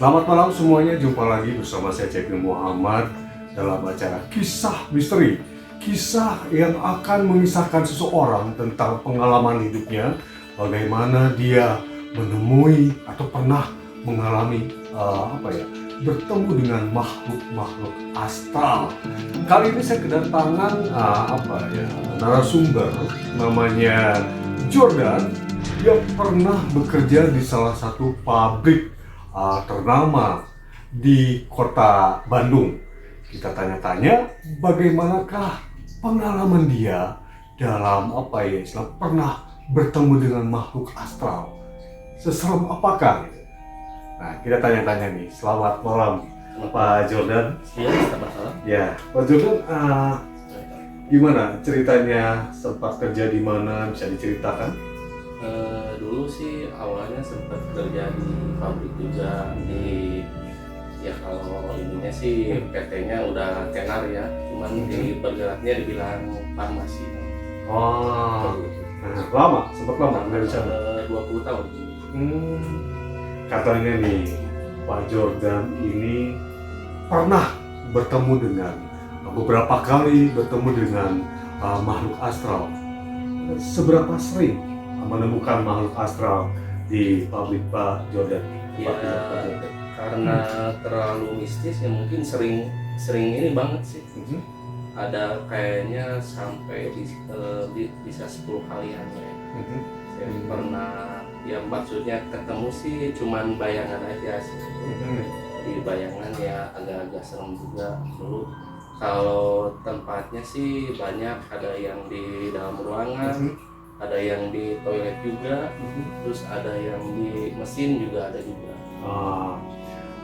Selamat malam semuanya, jumpa lagi bersama saya Cekil Muhammad dalam acara Kisah Misteri. Kisah yang akan mengisahkan seseorang tentang pengalaman hidupnya, bagaimana dia menemui atau pernah mengalami bertemu dengan makhluk-makhluk astral. Kali ini saya kedatangan narasumber namanya Jordan. Dia pernah bekerja di salah satu pabrik ternama di kota Bandung. Kita tanya-tanya bagaimanakah pengalaman dia dalam pernah bertemu dengan makhluk astral. Seserem apakah? Nah, kita tanya-tanya nih. Selamat malam, Pak Jordan. Iya, selamat malam. Ya, Pak Jordan, gimana ceritanya, sempat kerja di mana, bisa diceritakan? Dulu sih awalnya sempat kerja di pabrik juga kalau ininya sih PT-nya udah tenar ya, cuman di bergeraknya dibilang farmasi. Oh, sempat lama dari sana? 20 tahun. Katanya nih, Pak Jordan ini pernah bertemu dengan beberapa kali bertemu dengan makhluk astral. Seberapa sering menemukan makhluk astral di pabrik Pak Jordan? Ya, karena terlalu mistis ya mungkin sering ini banget sih. Ada kayaknya sampai bisa 10 kalian ya. Saya pernah, ya maksudnya ketemu sih cuman bayangan aja sih. Di bayangan ya agak-agak serem juga dulu. Kalau tempatnya sih banyak, ada yang di dalam ruangan, ada yang di toilet juga, terus ada yang di mesin juga ada juga.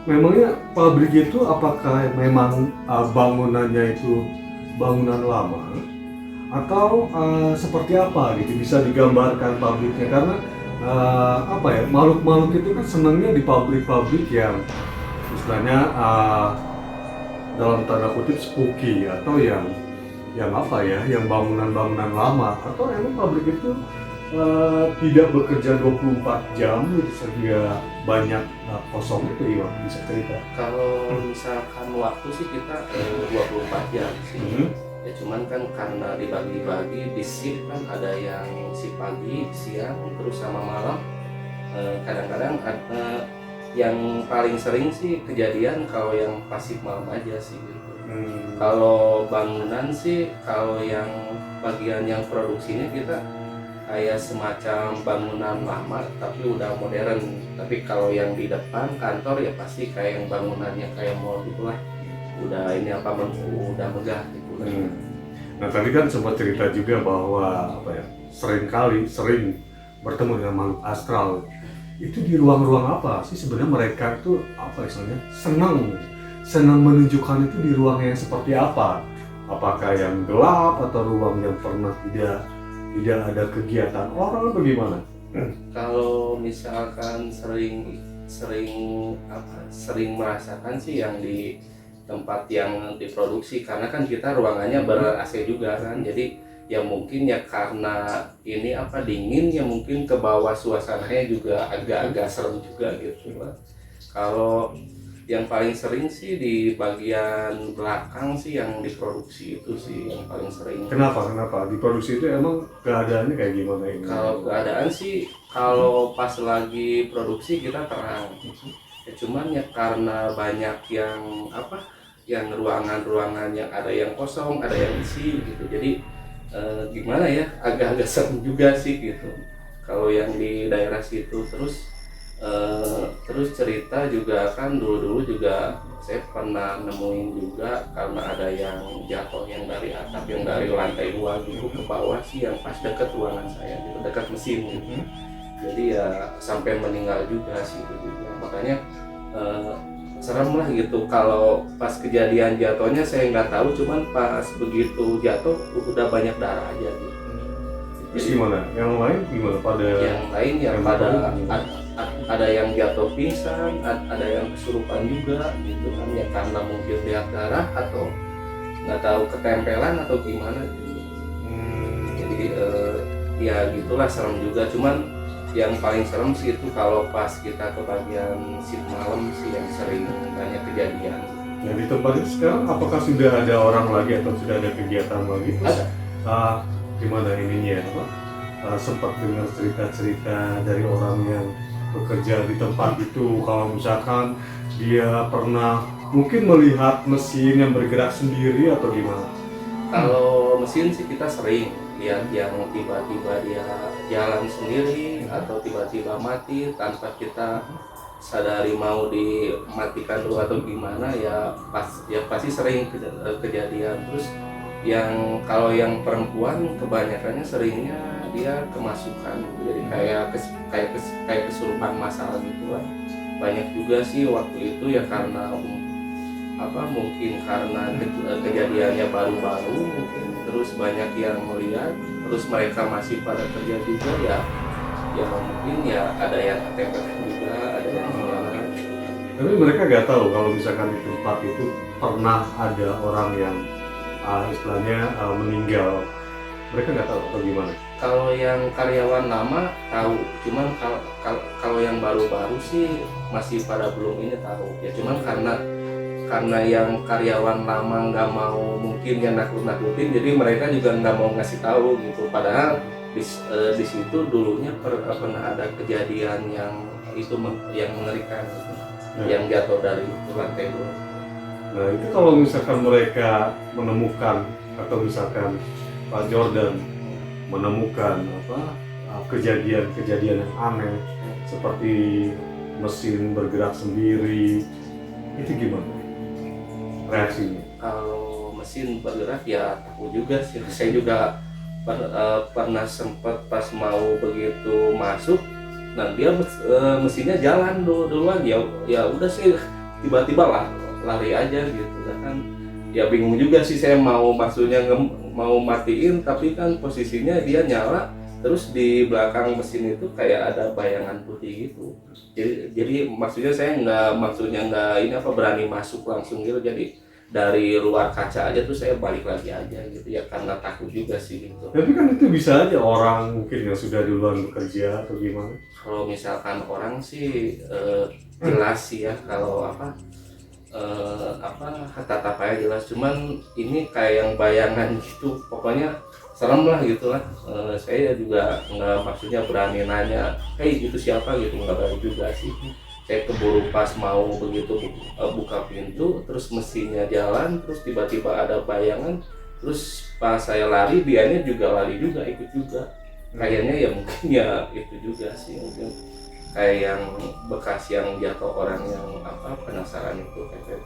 Memangnya pabrik itu apakah memang bangunannya itu bangunan lama atau seperti apa gitu, bisa digambarkan pabriknya? Karena makhluk-makhluk itu kan senangnya di pabrik-pabrik yang istilahnya dalam tanda kutip spooky, atau yang bangunan-bangunan lama, atau emang pabrik itu tidak bekerja 24 jam sehingga banyak kosong itu, ya bisa cerita? Kalau misalkan waktu sih kita 24 jam sih. Ya cuman kan karena dibagi-bagi di shift, kan ada yang si pagi, siang, terus sama malam. Kadang-kadang yang paling sering sih kejadian kalau yang pasif malam aja sih gitu. Kalau bangunan sih, kalau yang bagian yang produksinya kita kayak semacam bangunan lama tapi udah modern. Tapi kalau yang di depan kantor ya pasti kayak yang bangunannya kayak mall gitulah. Udah udah megah gitu. Nah, tadi kan sempat cerita juga bahwa sering bertemu dengan makhluk astral. Itu di ruang-ruang apa sih sebenarnya mereka itu senang menunjukkan itu? Di ruang yang seperti apa? Apakah yang gelap atau ruang yang pernah tidak ada kegiatan orang atau gimana? Kalau misalkan sering merasakan sih yang di tempat yang diproduksi, karena kan kita ruangannya ber AC juga kan, jadi ya mungkin ya karena ini dingin ya mungkin ke bawah suasananya juga agak-agak serem juga gitu. Kalau yang paling sering sih di bagian belakang sih yang diproduksi itu sih yang paling sering. Kenapa diproduksi itu emang keadaannya kayak gimana ini? Kalau keadaan sih kalau pas lagi produksi kita terang ya, cuman ya karena banyak yang ruangan yang ada yang kosong, ada yang isi gitu, jadi gimana ya, agak-agak serem juga sih gitu kalau yang di daerah situ. Terus cerita juga kan, dulu juga saya pernah nemuin juga, karena ada yang jatuh yang dari atap, yang dari lantai 2 gitu ke bawah sih, yang pas dekat ruangan saya gitu, dekat mesin gitu. Jadi ya sampai meninggal juga sih gitu. Makanya serem lah gitu. Kalau pas kejadian jatuhnya saya nggak tahu, cuman pas begitu jatuh udah banyak darah aja gitu. Terus gimana? Yang lain gimana? Yang lain ya ada yang jatuh pingsan, ada yang kesurupan juga gitu kan ya, karena mungkin lihat darah atau nggak tahu ketempelan atau gimana gitu. Jadi ya gitulah, serem juga. Cuman yang paling serem sih itu kalau pas kita ke bagian shift malam sih yang sering banyak kejadian. Nah, di tempat itu sekarang apakah sudah ada orang lagi atau sudah ada kegiatan lagi? Terus gimana ininya apa? Sempat dengar cerita-cerita dari orang yang bekerja di tempat itu, kalau misalkan dia pernah mungkin melihat mesin yang bergerak sendiri atau gimana? Kalau mesin sih kita sering lihat yang tiba-tiba dia jalan sendiri atau tiba-tiba mati tanpa kita sadari mau dimatikan dulu atau gimana, ya pasti sering kejadian. Terus yang kalau yang perempuan kebanyakannya seringnya dia kemasukan, jadi kayak kesurupan masalah gitu lah. Banyak juga sih waktu itu ya karena mungkin karena kejadiannya baru-baru mungkin, terus banyak yang melihat, terus mereka masih pada kerja juga ya mungkin ya ada yang ketepet juga, ada yang gimana. Tapi mereka nggak tahu kalau misalkan di tempat itu pernah ada orang yang istilahnya meninggal. Mereka nggak tahu atau gimana? Kalau yang karyawan lama tahu, cuman kalau yang baru-baru sih masih pada belum ini tahu ya. Cuman karena yang karyawan lama nggak mau mungkin yang nakut-nakutin, jadi mereka juga nggak mau ngasih tahu gitu. Padahal di situ dulunya pernah ada kejadian yang yang mengerikan gitu, yang jatuh dari lantai 2. Nah itu kalau misalkan mereka menemukan atau misalkan Pak Jordan menemukan kejadian-kejadian yang aneh seperti mesin bergerak sendiri, itu gimana reaksinya? Kalau mesin bergerak ya takut juga sih. Saya juga pernah sempat pas mau begitu masuk, nah dia mesinnya jalan duluan, ya udah sih tiba-tiba lari aja gitu kan. Ya bingung juga sih saya maksudnya mau matiin, tapi kan posisinya dia nyala, terus di belakang mesin itu kayak ada bayangan putih gitu. Jadi maksudnya saya nggak berani masuk langsung gitu. Jadi dari luar kaca aja tuh saya balik lagi aja gitu ya, karena takut juga sih gitu. Tapi kan itu bisa aja orang mungkin yang sudah duluan bekerja atau gimana. Kalau misalkan orang sih jelas sih ya, kalau tatapnya jelas. Cuman ini kayak yang bayangan gitu, pokoknya serem lah gitu lah. Saya juga nggak maksudnya berani nanya, hey itu siapa gitu, nggak berani juga sih. Saya keburu pas mau begitu buka pintu, terus mesinnya jalan, terus tiba-tiba ada bayangan, terus pas saya lari dianya juga lari juga, ikut juga. Kayaknya ya mungkin ya itu juga sih, mungkin kayak yang bekas yang jatuh orang yang penasaran itu kayak.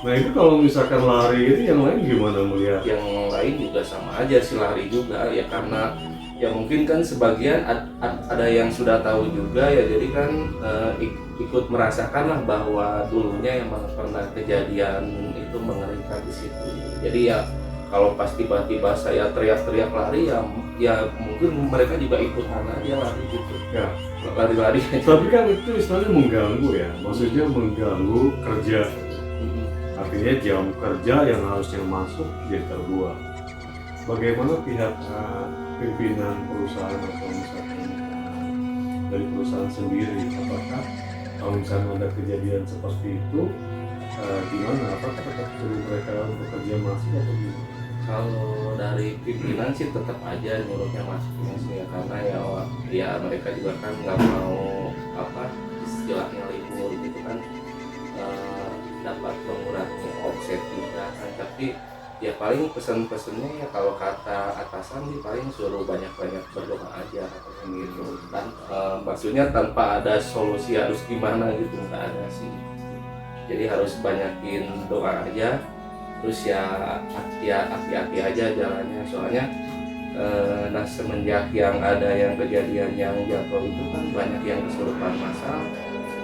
Nah itu kalau misalkan lari itu yang lain gimana melihat? Yang lain juga sama aja sih, lari juga ya, karena ya mungkin kan sebagian ada yang sudah tahu juga ya, jadi kan ikut merasakan lah bahwa dulunya emang pernah kejadian itu mengerikan di situ. Jadi ya kalau pas tiba-tiba saya teriak-teriak lari ya mungkin mereka juga ikutan aja lari gitu Ya. Lari-lari. Tapi kan itu istilahnya mengganggu ya, maksudnya mengganggu kerja. Artinya jam kerja yang harusnya masuk jadi terbuang. Bagaimana pihak pimpinan perusahaan atau misalkan dari perusahaan sendiri, apakah kalau misalnya ada kejadian seperti itu gimana? Apakah tetap suruh mereka bekerja masuk atau gimana? Kalau dari pimpinan sih tetap aja nyuruhnya masuknya sih ya, karena ya mereka juga kan nggak mau istilahnya libur gitu kan, dapat mengurangi omset juga kan. Tapi ya paling pesan-pesannya ya kalau kata atasan sih paling suruh banyak-banyak berdoa aja katanya gitu. Dan maksudnya tanpa ada solusi harus gimana gitu, nggak ada sih. Jadi harus banyakin doa aja. Terus ya hati-hati aja jalannya, soalnya semenjak yang ada yang kejadian yang jatuh itu kan banyak yang kesurupan masal,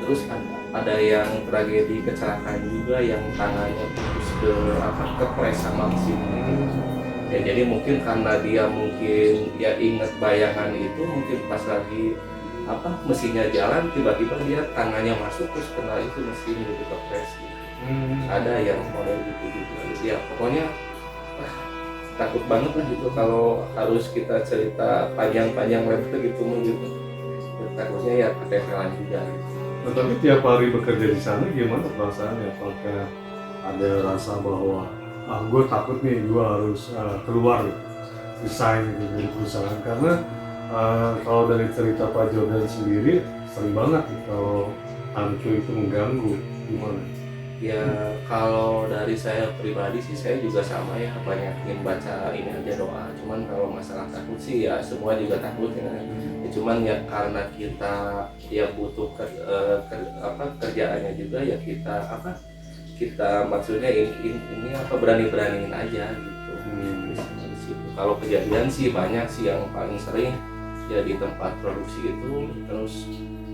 terus ada yang tragedi kecelakaan juga yang tangannya putus kepres sama mesin ya. Jadi mungkin karena dia mungkin ya ingat bayangan itu, mungkin pas lagi mesinnya jalan tiba-tiba dia tangannya masuk terus kena itu mesin gitu, kepres gitu. Ada yang model gitu juga ya, pokoknya takut banget lah gitu kalau harus kita cerita panjang-panjang lebar gitu gitu. Takutnya ya ketempelan juga gitu. Nah, tapi tiap hari bekerja di sana gimana perasaannya? Apakah ada rasa bahwa gue takut nih, gue harus keluar, resign gitu dari perusahaan? Karena kalau dari cerita Pak Jordan sendiri sering banget nih kalau hantu itu mengganggu. Gimana? Ya kalau dari saya pribadi sih saya juga sama ya, banyak ingin baca ini aja doa. Cuman kalau masalah takut sih ya semua juga takut ya. Ya cuman ya karena kita ya butuh kerjaannya juga ya kita maksudnya ini berani-beraniin aja gitu. Di situ. Kalau kejadian sih banyak sih, yang paling sering ya di tempat produksi itu, terus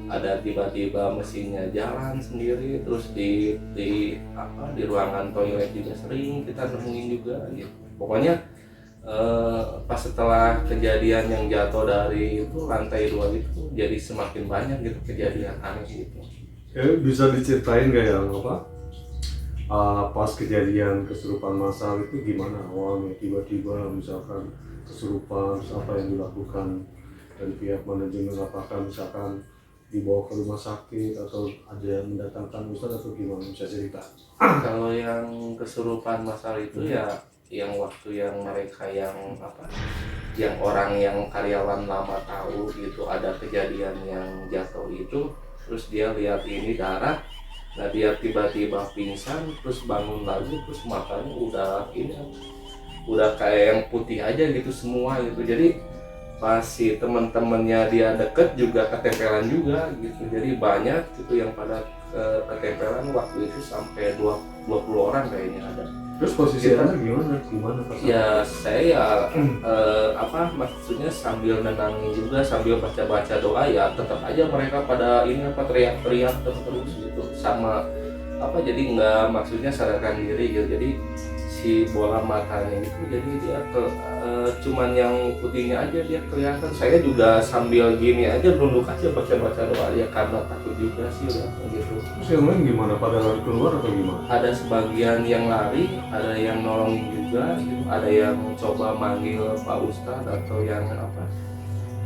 ada tiba-tiba mesinnya jalan sendiri, terus di ruangan toilet juga sering kita nemuin juga gitu. Pokoknya pas setelah kejadian yang jatuh dari itu lantai 2 itu jadi semakin banyak gitu kejadian aneh gitu. Bisa diceritain gak yang pas kejadian kesurupan massal itu gimana awalnya, tiba-tiba misalkan kesurupan, terus apa yang dilakukan dari pihak manajemen? Apakah misalkan dibawa ke rumah sakit atau ada yang mendatangkan ustadz atau gimana, bisa cerita? Kalau yang kesurupan massal itu ya yang waktu yang mereka yang orang yang karyawan lama tahu gitu ada kejadian yang jatuh itu, terus dia lihat ini darah, nah dia tiba-tiba pingsan, terus bangun lagi, terus matanya udah kayak yang putih aja gitu semua gitu. Jadi pas si teman-temannya dia deket juga ketempelan juga gitu, jadi banyak gitu yang pada ketempelan waktu itu sampai 20 orang kayaknya ada. Terus posisinya gimana pas ya saya maksudnya sambil nenangin juga, sambil baca-baca doa, ya tetap aja mereka pada teriak-teriak terus gitu, sama jadi nggak maksudnya sadarkan diri gitu. Jadi si bola matanya itu jadi dia cuman yang putihnya aja dia kelihatan. Saya juga sambil gini aja nunduk aja baca-baca doa ya karena takut juga sih udah gitu. Terus yang lain gimana, pada lari keluar atau gimana? Ada sebagian yang lari, ada yang nolongin juga gitu. Ada yang coba manggil Pak Ustadz atau yang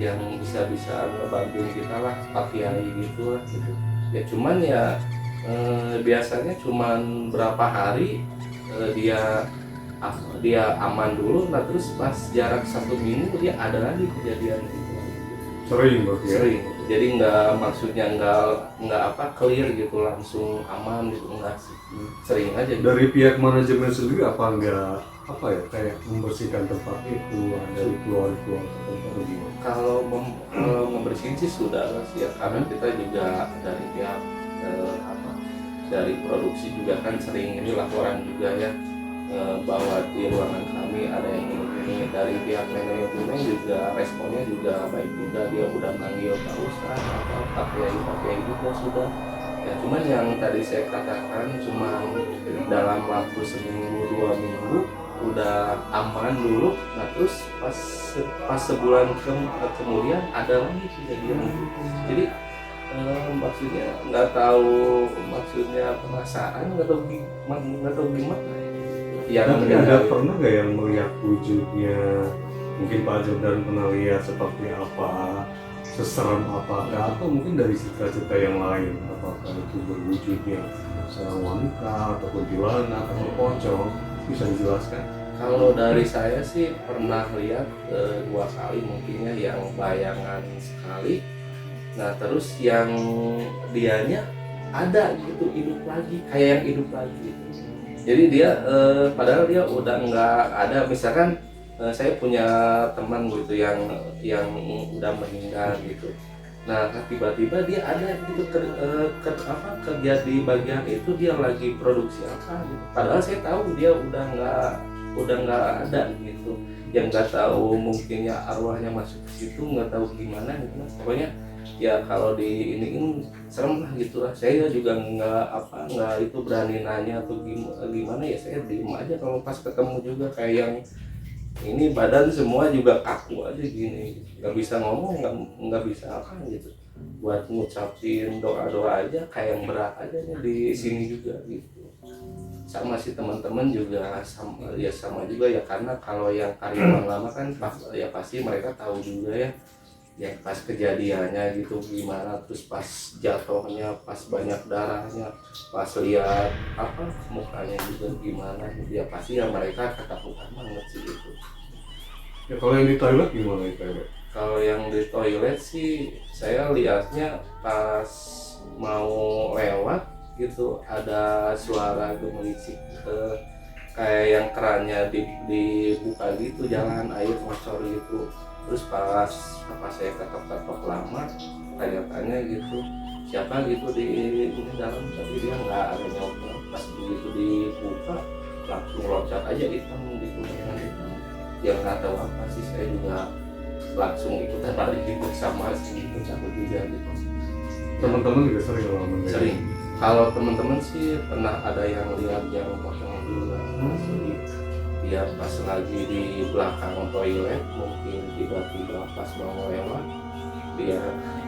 yang bisa ngebantuin kita lah, Pak Kiai gitu lah gitu. Ya cuman ya biasanya cuman berapa hari dia aman dulu, nah terus pas jarak 1 minggu dia ada lagi kejadian gitu. Sering berarti ya? Sering, jadi nggak clear gitu langsung aman gitu, enggak sih, sering aja gitu. Dari pihak manajemen sendiri apa enggak kayak membersihkan tempat itu dari keluar-keluar atau gimana? Kalau membersihin sih sudah sih ya, karena kita juga dari pihak dari produksi juga kan sering ini laporan juga ya, bahwa di ruangan kami ada yang ini. Dari pihak manajemen juga responnya juga baik juga, dia udah manggil Pak Ustadz atau Pak Kiai juga sudah ya. Cuman yang tadi saya katakan cuman dalam waktu seminggu 2 minggu udah aman dulu, nah terus pas sebulan kemudian ada lagi kejadian. Jadi maksudnya nggak tahu, maksudnya perasaan nggak tahu gimana ya. Tapi ada pernah nggak yang melihat wujudnya? Mungkin Pak Jordan pernah lihat seperti apa, seserem apakah, atau mungkin dari cerita-cerita yang lain, apakah itu berwujudnya seorang wanita atau kuntilanak atau pocong, bisa dijelaskan? Kalau dari saya sih pernah lihat 2 kali mungkinnya, yang bayangan sekali. Nah terus yang dianya ada gitu, hidup lagi, kayak yang hidup lagi gitu. Jadi dia padahal dia udah nggak ada. Misalkan saya punya teman gitu yang udah meninggal gitu. Nah tiba-tiba dia ada gitu kerja di bagian itu, dia lagi produksi apa gitu. Padahal saya tahu dia udah nggak ada gitu. Yang nggak tahu mungkinnya arwahnya masuk ke situ, nggak tahu gimana gitu. Pokoknya ya kalau di ini serem lah gitu lah. Saya juga nggak itu berani nanya atau gimana ya, saya diem aja. Kalau pas ketemu juga kayak yang ini badan semua juga kaku aja gini, nggak bisa ngomong, nggak bisa apa gitu. Buat ngucapin doa-doa aja kayak yang berat aja nih di sini juga gitu. sama si teman-teman juga sama juga ya, karena kalau yang karyawan lama kan ya pasti mereka tahu juga ya pas kejadiannya gitu gimana, terus pas jatuhnya, pas banyak darahnya, pas lihat apa mukanya juga gimana gitu ya, pasti ya mereka ketakutan banget sih itu. Ya kalau yang di toilet gimana di toilet? Kalau yang di toilet sih saya lihatnya pas mau lewat gitu ada suara gemerisik, kayak yang kerannya dibuka gitu, jalan air bocor gitu. Terus pas saya ketok-ketok lama tanya-tanya gitu siapa gitu di dalam, tapi dia nggak ada nyaut. Pas begitu dibuka langsung loncat aja hitam gitu, bayangan hitam yang nggak tahu apa sih, saya juga langsung ikutan balik gitu sama si itu, takut juga gitu. Teman-teman juga sering ngalamin kayak Sering. gitu? Kalau teman-teman sih pernah ada yang lihat yang pocong dulu, jadi dia pas lagi di belakang toilet mungkin tiba-tiba pas mau lewat dia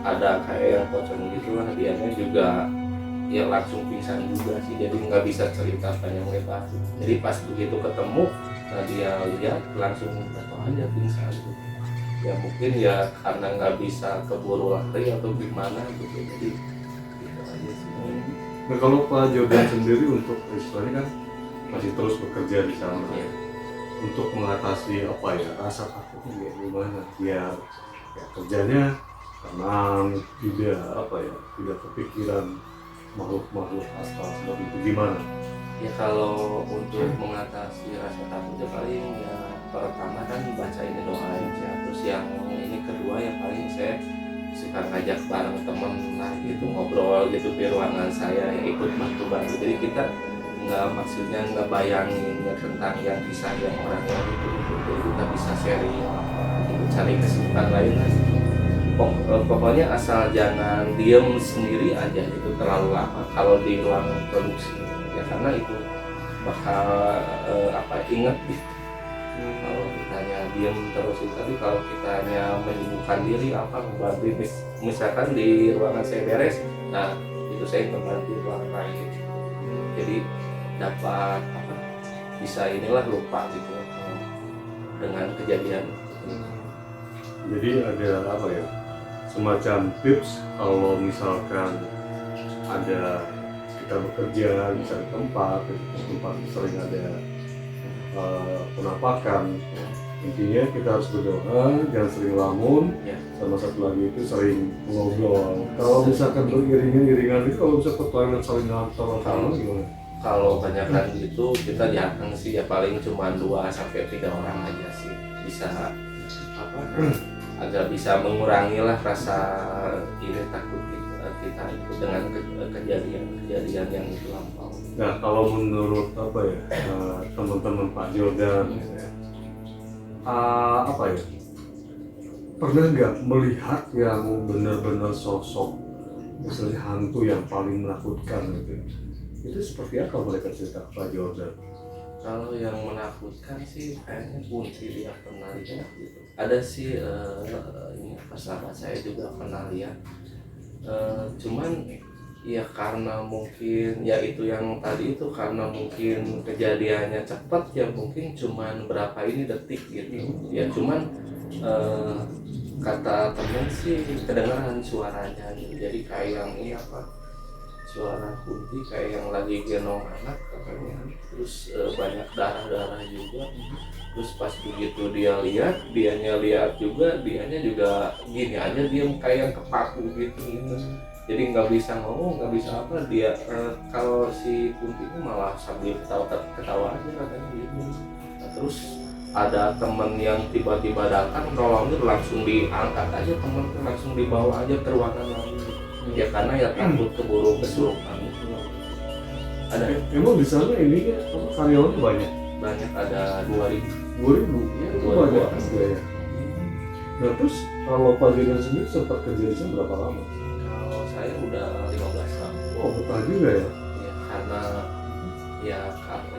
ada kayak yang pocong gitu lah, dianya juga ya langsung pingsan juga sih, jadi nggak bisa cerita panjang lebar. Jadi pas begitu ketemu, nah dia lihat langsung jatuh aja pingsan gitu. Ya mungkin ya karena nggak bisa keburu lari atau gimana gitu, jadi gitu aja sih. Nah kalau Pak Jordan sendiri untuk istilahnya kan masih terus bekerja di sana, Ya. untuk mengatasi apa ya rasa takutnya kayak gimana biar ya, kerjanya tenang, tidak apa ya, tidak kepikiran makhluk astral seperti itu, gimana? Ya kalau untuk mengatasi rasa takutnya paling ya pertama kan baca ini doa aja, terus yang ini kedua ya paling saya suka ngajak bareng temen lah gitu, ngobrol gitu di ruangan saya yang ikut bantu-bantu, jadi kita maksudnya nggak bayangin ya tentang yang kisah yang orangnya gitu, jadi kita bisa sharing gitu, cari kesibukan lain lah. Pokoknya asal jangan diem sendiri aja gitu terlalu lama kalau di ruangan produksi ya, karena itu bakal inget gitu. Kalau kitanya diem terus itu, tapi kalau kitanya menyibukkan diri membantu, misalkan di ruangan saya beres, nah itu saya membantu ruangan lain, jadi dapat bisa lupa gitu dengan kejadian. Jadi ada apa ya, semacam tips kalau misalkan ada kita bekerja di satu tempat sering ada penampakan, intinya kita harus berdoa, jangan sering lamun, Ya. sama satu lagi itu sering ngobrol. Kalau misalkan beriringan itu, kalau bisa ke toilet saling ngantor gimana? Kalau banyakkan gitu kita diakan sih ya paling cuma 2 sampai 3 orang aja sih, bisa agar bisa mengurangi lah rasa takut kita itu dengan kejadian yang itu lampau. Nah kalau menurut teman-teman Pak Jordan, pernah nggak melihat yang benar-benar sosok misalnya hantu yang paling menakutkan gitu? Itu seperti apa mereka cerita ke Pak Jordan? Kalau yang menakutkan sih kayaknya kunci dia pernah lihat gitu. Ada sih ini sahabat saya juga pernah lihat. Cuman ya karena mungkin ya itu yang tadi itu karena mungkin kejadiannya cepat ya, mungkin cuman berapa ini detik gitu. Ya cuman kata temen sih kedengaran suaranya gitu. Jadi kayak yang suara kunti kayak yang lagi gendong anak katanya, terus banyak darah juga. Terus pas begitu dianya lihat juga, dianya juga gini aja diem kayak yang kepaku gitu. Jadi nggak bisa ngomong, nggak bisa apa, dia kalau si kunti itu malah sambil ketawa aja katanya gitu. Nah, terus ada temen yang tiba-tiba datang nolongin, langsung diangkat aja temen, langsung dibawa aja ke ruangan lain. Ya karena ya takut keburu kesurupan itu. Ada Emang di sana ini karyawannya banyak, ada 2.000 ya, itu banyak juga ya. Nah terus kalau Pak Jordan sendiri sempat kerja di sana berapa lama? Kalau saya udah 15 tahun. Oh betah juga ya.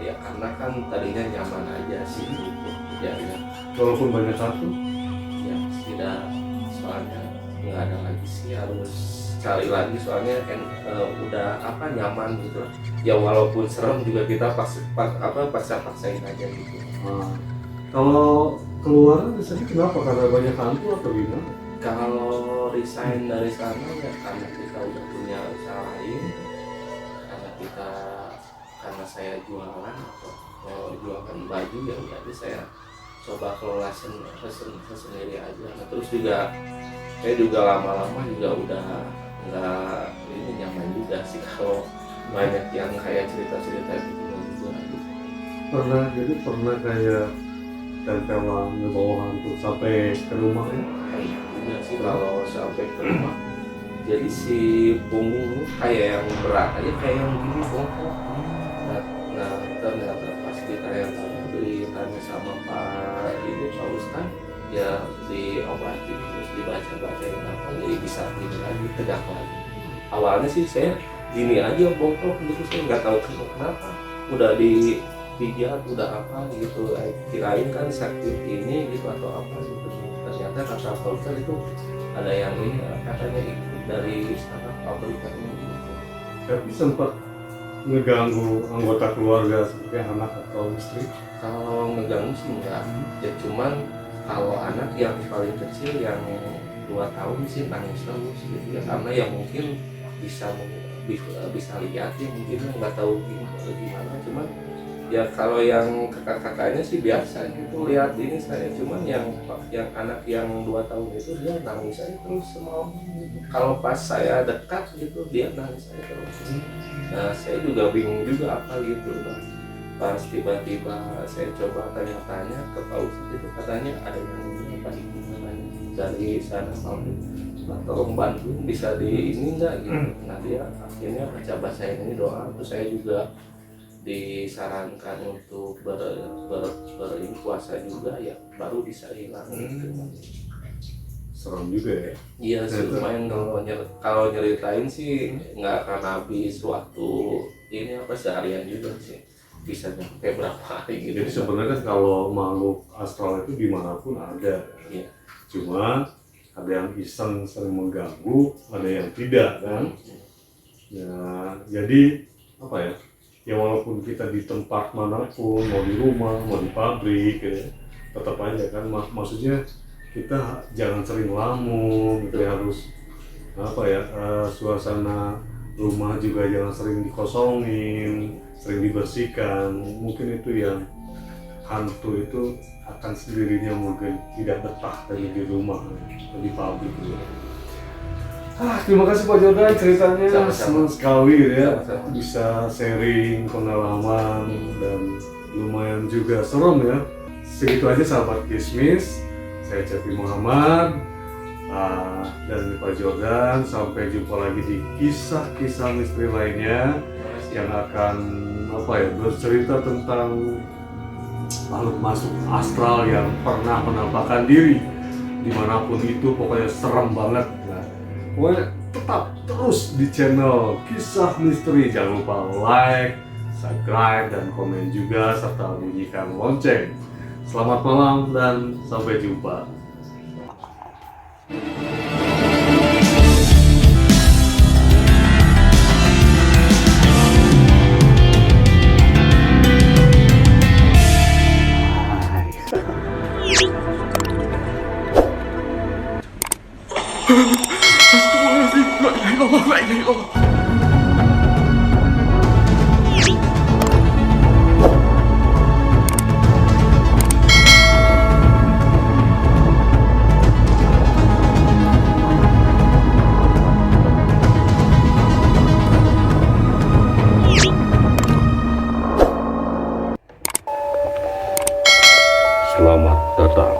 Ya karena kan tadinya nyaman aja sih gitu kerjanya. Walaupun banyak hantu. Ya tidak, soalnya nggak ada lagi sih harus sekali lagi soalnya udah nyaman gitu lah. Ya walaupun serem juga kita paksain aja gitu. Nah, kalau keluar biasanya kenapa? Karena banyak hantu atau gimana? Kalau resign dari sana ya karena kita udah punya usaha lain, karena saya jualan atau jualan baju ya udah aja saya coba kelola sendiri aja. Nah, terus juga saya juga lama-lama juga udah nggak nyaman juga sih kalau banyak yang kayak cerita-cerita gitu juga. Pernah kayak tempelan ngebawa hantu sampai ke rumah ya? Enggak sih kalau sampai ke rumah. Jadi si punggung kayak yang berat aja kayak yang gini bongkok. Nah ternyata pas ditanya sama Pak Ustadz ya diobati terus dibaca-bacain apa jadi bisa gini lagi tegak lagi. Awalnya sih saya gini aja bongkok gitu, saya nggak tahu kenapa udah dipijat udah apa gitu, kirain kan sakit ini gitu atau apa gitu. Ternyata kata Pak Ustadz itu ada yang ini katanya ikut dari startup pabrikan gitu. Tapi sempat ngeganggu anggota keluarga seperti anak atau istri? Kalau ngeganggu sih enggak, ya cuman kalau anak yang paling kecil yang 2 tahun sih nangis terus gitu ya, karena ya mungkin bisa lihat ya mungkin nggak tahu gimana cuman ya kalau yang kakak-kakaknya sih biasa gitu lihat ini saya, cuman yang anak yang 2 tahun itu dia nangis aja terus semau gitu. Kalau pas saya dekat gitu dia nangis aja terus. Nah saya juga bingung juga apa gitu. Nah, pas tiba-tiba saya coba tanya-tanya ke Pak Ustadz itu katanya ada yang apa itu namanya dari sana mau tolong bantu bisa di ini enggak gitu. Nah dia akhirnya baca ini doa, terus saya juga disarankan untuk berpuasa juga ya baru bisa hilang gitu. Serem juga ya? Iya sih lumayan kalau nyeritain sih nggak akan habis waktu ini seharian juga sih, bisa sampai berapa hari gitu. Jadi sebenarnya kalau makhluk astral itu dimanapun ada, Iya. Cuma ada yang iseng sering mengganggu, ada yang tidak kan? Ya jadi apa ya? Ya walaupun kita di tempat manapun, mau di rumah, mau di pabrik, ya, tetap aja kan. Maksudnya kita jangan sering lamun, gitu ya, harus apa ya? Suasana rumah juga jangan sering dikosongin, sering dibersihkan. Mungkin itu yang hantu itu akan sendirinya mungkin tidak betah dari di rumah atau di pabrik gitu. Terima kasih Pak Jordan ceritanya. Senang sekali ya. Sama-sama. Bisa sharing pengalaman dan lumayan juga serem ya. Segitu aja sahabat Kismis. Saya Cepi Muhammad dan Pak Jordan. Sampai jumpa lagi di kisah-kisah misteri lainnya yang akan bercerita tentang makhluk masuk astral yang pernah menampakkan diri dimanapun itu, pokoknya serem banget. Nah, pokoknya tetap terus di channel Kisah Misteri. Jangan lupa like, subscribe, dan komen juga serta bunyikan lonceng. Selamat malam dan sampai jumpa. Selamat datang